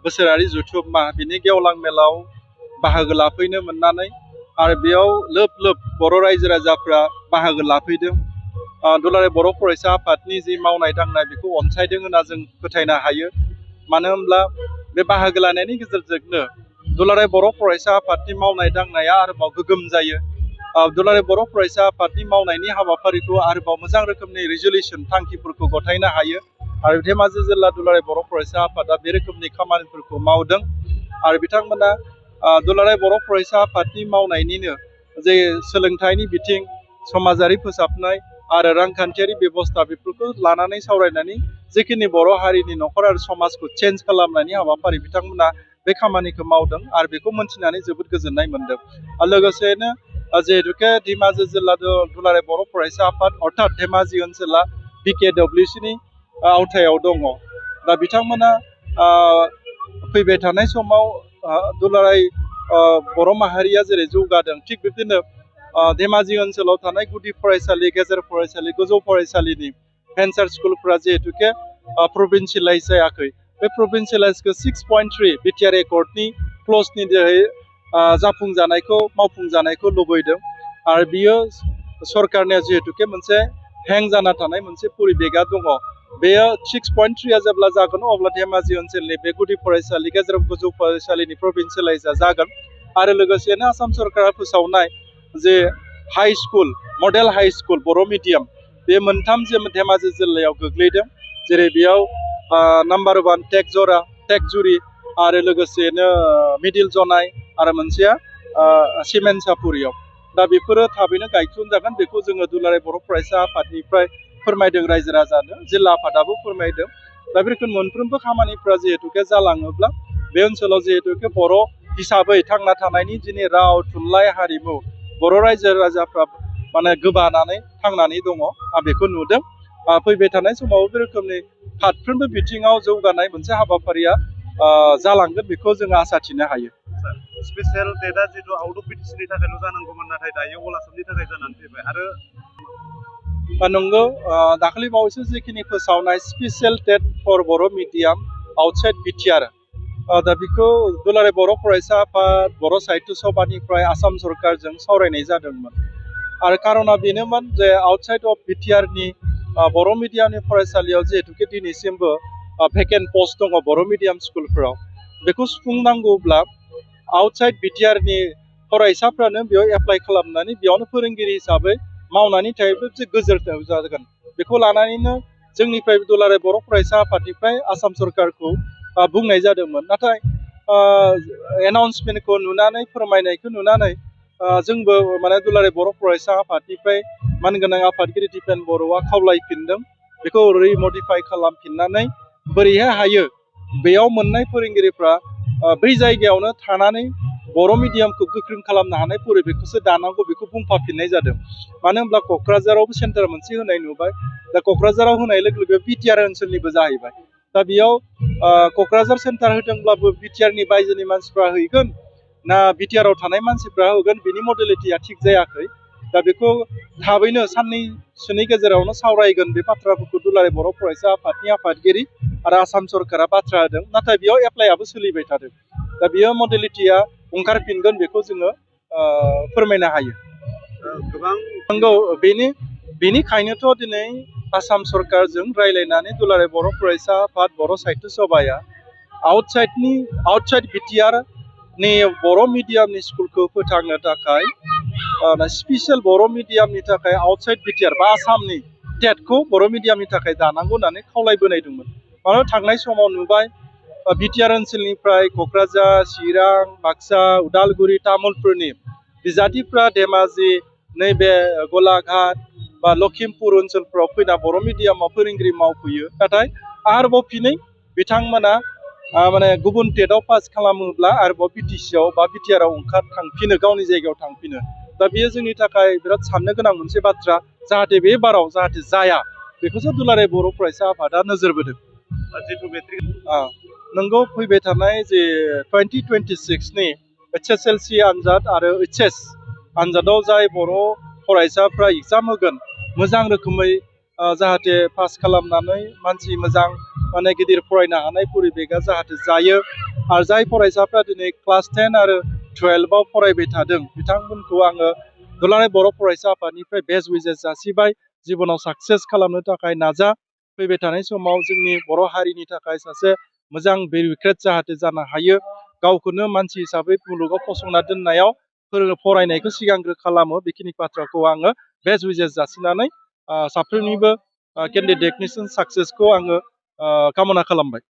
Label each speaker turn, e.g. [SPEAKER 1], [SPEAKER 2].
[SPEAKER 1] बोसोरारि जुथुम्मा बिनि गेवलां मेलाव बाहागो लाफैनो मोननानै आरो बेयाव लोब लोब बर' रायजो राजाफ्रा बाहागो लाफैदों। दुलाराय बर' फरायसा आफादनि जि मावनाय दांनाय बेखौ अनसायदों होनना जों फोथायनो हायो। मानो होनब्ला बे बाहागो लानायनि गेजेरजोंनो दुलाराय बर' फरायसा आफादनि मावनाय दांनाया आरोबाव गोगोम जायो। दुलाराय बर' फरायसा आफादनि मावनायनि हाबाफारिखौ आरोबाव मोजां रोखोमनि रिजलिउसन थांखिफोरखौ गथायनो हायो। आरो धेमाजि जिल्ला दुलाराय बर' फरायसा आफादा बे रोखोमनि खामानिफोरखौ मावदों। आरो बिथांमोना दुलाराय बर' फरायसा आफादनि मावनायनिनो जे सोलोंथाइनि बिथिं, समाजारि फोसाबनाय आरो रांखान्थियारि बेबस्था बेफोरखौ लानानै सावरायनानै जेखिनि बर' हारिनि न'खर आरो समाजखौ चेन्ज खालामनायनि हाबाफारि बिथांमोना बे खामानिखौ मावदों आरो बेखौ मोनथिनानै जोबोद गोजोननाय मोनदों। लोगोसेनो जिहेतुके धेमाजि जिल्ला दुलाराय बर' फरायसा आफाद अर्थात धेमाजि ओनसोला BKWCनि आवथायाव दङ। दा बिथांमोना फैबाय थानाय समाव दुलाराय बर' माहारिया जेरै जौगादों थिग बिदिनो धेमाजि ओनसोलाव थानाय गुदि फरायसालि, गेजेर फरायसालि, गोजौ फरायसालिनि भेन्सार स्कुलफ्रा जिहेतुके प्रभिन्सियेलाइज जायाखै, बे प्रभिन्सियेलाइजखौ 6.3 बिटिआर एकर्डनि क्लजनि जोहै मावफुंजानायखौ लुबैदों। आरो बियो सरकारनिया जिहेतुके मोनसे हें जाना थानाय मोनसे परिबेगा दङ। बेयो 6.3 जेब्ला जागोन अब्ला धेमाजि ओनसोलनि बे गुदि फरायसालि, गेजेर गोजौ फरायसालिनि प्रभिन्सियेलाइजआ जागोन। आरो लोगोसेनो आसाम सरकारा फोसावनाय जे high school, model high school बर' मिडियाम, बे मोनथाम धेमाजि जिल्लायाव गोग्लैदों। जेरै बेयाव नाम्बार 1 टेकजुरि आरो लोगोसेनो मिडिल जनाय आरो मोनसेया सिमेन्सापुरियाव। दा बेफोरो थाबैनो गायसनजागोन, बेखौ जोङो दुलाराय बर' फरायसा आफादनिफ्राय फोरमायदों रायजो राजानो, जिल्ला आफादाबो फोरमायदों। दा बे रोखोम मोनफ्रोमबो खामानिफ्रा जिहेतुके जालाङोब्ला बे ओनसोलाव जिहेतुके बर' हिसाबै थांना थानायनि दिनै राव, थुनलाइ, हारिमु बर' रायजो राजाफ्रा माने गोबानानै थांनानै दङ, आं बेखौ नुदों। फैबाय थानाय समाव बे रोखोमनि फारफ्रोमबो बिथिङाव जौगानाय मोनसे हाबाफारिया जालांगोन, बेखौ जोङो आसा थिनो हायो।
[SPEAKER 2] स्पेशल डेटआ जितु आउट अफ बिटिसिनि थाखायल' जानांगौमोन, नाथाय दायो अल आसामनि थाखाय जानानै फैबाय। आरो
[SPEAKER 1] नंगौ, दाखालि बावैसो जिखिनि फोसावनाय स्पेशल डेट फर बर' मिडियाम आउटसाइड बिटिआर, दा बेखौ दुलाराय बर' फरायसा आफाद, बर' साहित्य सभानिफ्राय आसाम सरकारजों सावरायनाय जादोंमोन। आरो कारना बेनोमोन जे आउटसाइड अफ बिटिआरनि बर' मिडियामनि फरायसालियाव जिहेतुके दिनैसिमबो भेकेन्ट पस्ट दङ बर' मिडियाम स्कुलफोराव, बेखौ सुफुंनांगौब्ला आउटसाइड बिटिआरनि फरायसाफ्रानो बेयाव एप्लाइ खालामनानै बेयावनो फोरोंगिरि हिसाबै मावनानै थायोब्ला जे गोजोर जागोन। बेखौ लानानैनो जोंनिफ्राय दुलाराय बर' फरायसा आफादनिफ्राय आसाम सरकारखौ बुंनाय जादोंमोन। नाथाय एनाउन्समेन्टखौ नुनानै, फोरमायनायखौ नुनानै जोंबो माने दुलाराय बर' फरायसा आफादनिफ्राय मानगोनां आफादगिरि दिपेन बर'आ खावलायफिनदों, बेखौ रिमडिफाइ खालामफिननानै बोरैहाय हायो बेयाव मोननाय फोरोंगिरिफ्रा बै जायगायावनो थानानै बर' मिडियामखौ गोख्रों खालामनो हानाय परिबेखखौसो दानांगौ, बेखौ बुंफाफिननाय जादों। मानो होनब्ला क'क्राझारावबो सेन्टार मोनसे होनाय नुबाय। दा क'क्राझाराव होनाय लोगो लोगो बिटिआर ओनसोलनिबो जाहैबाय। दा बेयाव क'क्राझार सेन्टार होदोंब्लाबो बिटिआरनि बायजोनि मानसिफ्रा हैगोन ना बिटिआराव थानाय मानसिफ्रा होगोन, बिनि मडेलिटिया थिग जायाखै। दा बेखौ थाबैनो साननैसोनि गेजेरावनो सावरायगोन, बे बाथ्राफोरखौ दुलाराय बर' फरायसा आफादनि आफादगिरि आरो आसाम सरकारा बाथ्रा होदों। नाथाय बेयाव एप्लाइआबो सोलिबाय थादों। दा बेयो मडेलिटिया ओंखारफिनगोन, बेखौ जोङो फोरमायनो हायो। नंगौ, बेनिखायनोथ' दिनै आसाम सरकारजों रायज्लायनानै दुलाराय बर' फरायसा आफाद, बर' साहित्य सभाया आउटसाइड बिटिआरनि बर' मिडियामनि स्कुलखौ फोथांनो थाखाय स्पेशल बर' मिडियामनि थाखाय आउटसाइड बिटिआर बा आसामनि टेटखौ बर' मिडियामनि थाखाय दानांगौ होननानै खावलायबोनाय दंमोन। मानोना थांनाय समाव नुबाय बिटिआर ओनसोलनिफ्राय क'क्राझार, चिरां, बाक्सा, उदालगुरि, तामुलपुरनि बिजाथिफ्रा धेमाजि, नैबे गलाघाट बा लखिमपुर ओनसोलफ्राव फैना बर' मिडियामाव फोरोंगिरि मावफैयो। नाथाय आरोबाव फिनै बिथांमोना माने गुबुन टेटआव पास खालामोब्ला आरोबाव बिटिसिआव बा बिटिआराव थांफिनो, गावनि जायगायाव थांफिनो। दा बेयो जोंनि थाखाय बिराद साननो गोनां मोनसे बाथ्रा, जाहाथे बे बाराव जाहाथे जाया, बेखौसो दुलाराय बर' फरायसा आफादा नोजोर बोदों। नंगौ, फैबाय थानाय जे 2026नि HSLC आनजाद आरो HS आनजादाव जाय बर' फरायसाफ्रा एग्जाम होगोन, मोजां रोखोमै जाहाथे पास खालामनानै मानसि मोजां माने गिदिर फरायनो हानाय परिबेगा जाहाथे जायो, आरो जाय फरायसाफ्रा दिनै क्लास 10 आरो 12आव फरायबाय थादों बिथांमोनखौ आङो दुलाराय बर' फरायसा आफादनिफ्राय बेस्ट विजेस जासिबाय जिबनाव साक्सेस खालामनो थाखाय नाजा फैबाय थानाय समाव जोंनि बर' हारिनि थाखाय सासे मोजां बिउरोक्रेट जाहाथे जानो हायो गावखौनो मानसि हिसाबै मुलुगाव फसंना दोननायाव फरायनायखौ सिगांग्रो खालामो बेखिनि बाथ्राखौ आङो बेस्ट विजेस जासिनानै साफ्रोमनिबो केन्डिडेटनि साक्सेसखौ आङो कामना खालामबाय